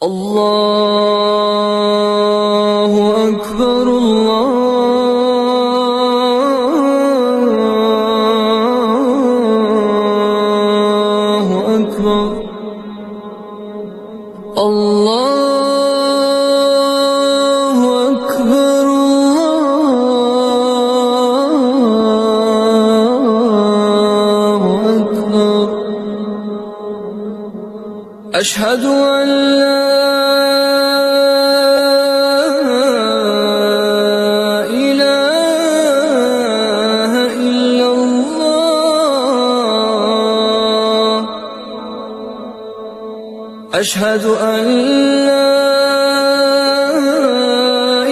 الله أكبر الله أكبر الله أكبر الله أكبر أشهد أن لا إله إلا الله أشهد أن لا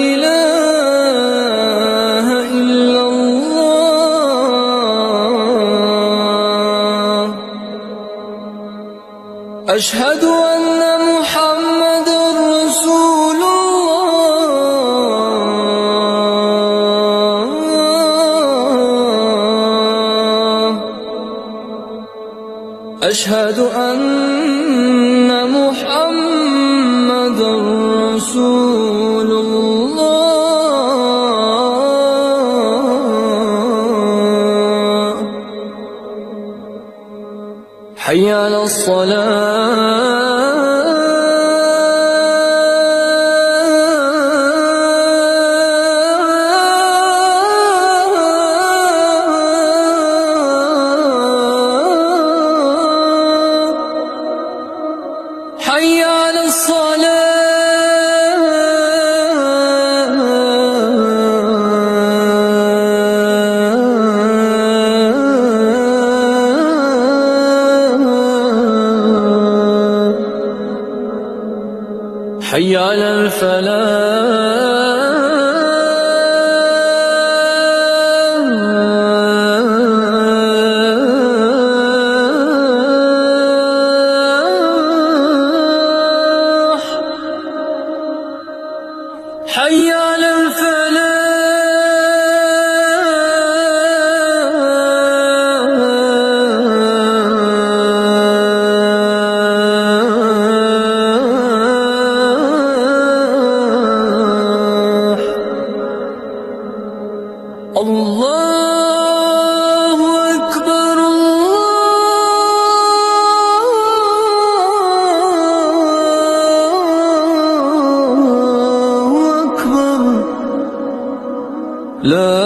إله إلا الله أشهد أن محمدًا رسول الله أشهد أن محمدًا رسول الله حي على حي على حي على الفلاح حي على الفلاح الله أكبر الله أكبر لا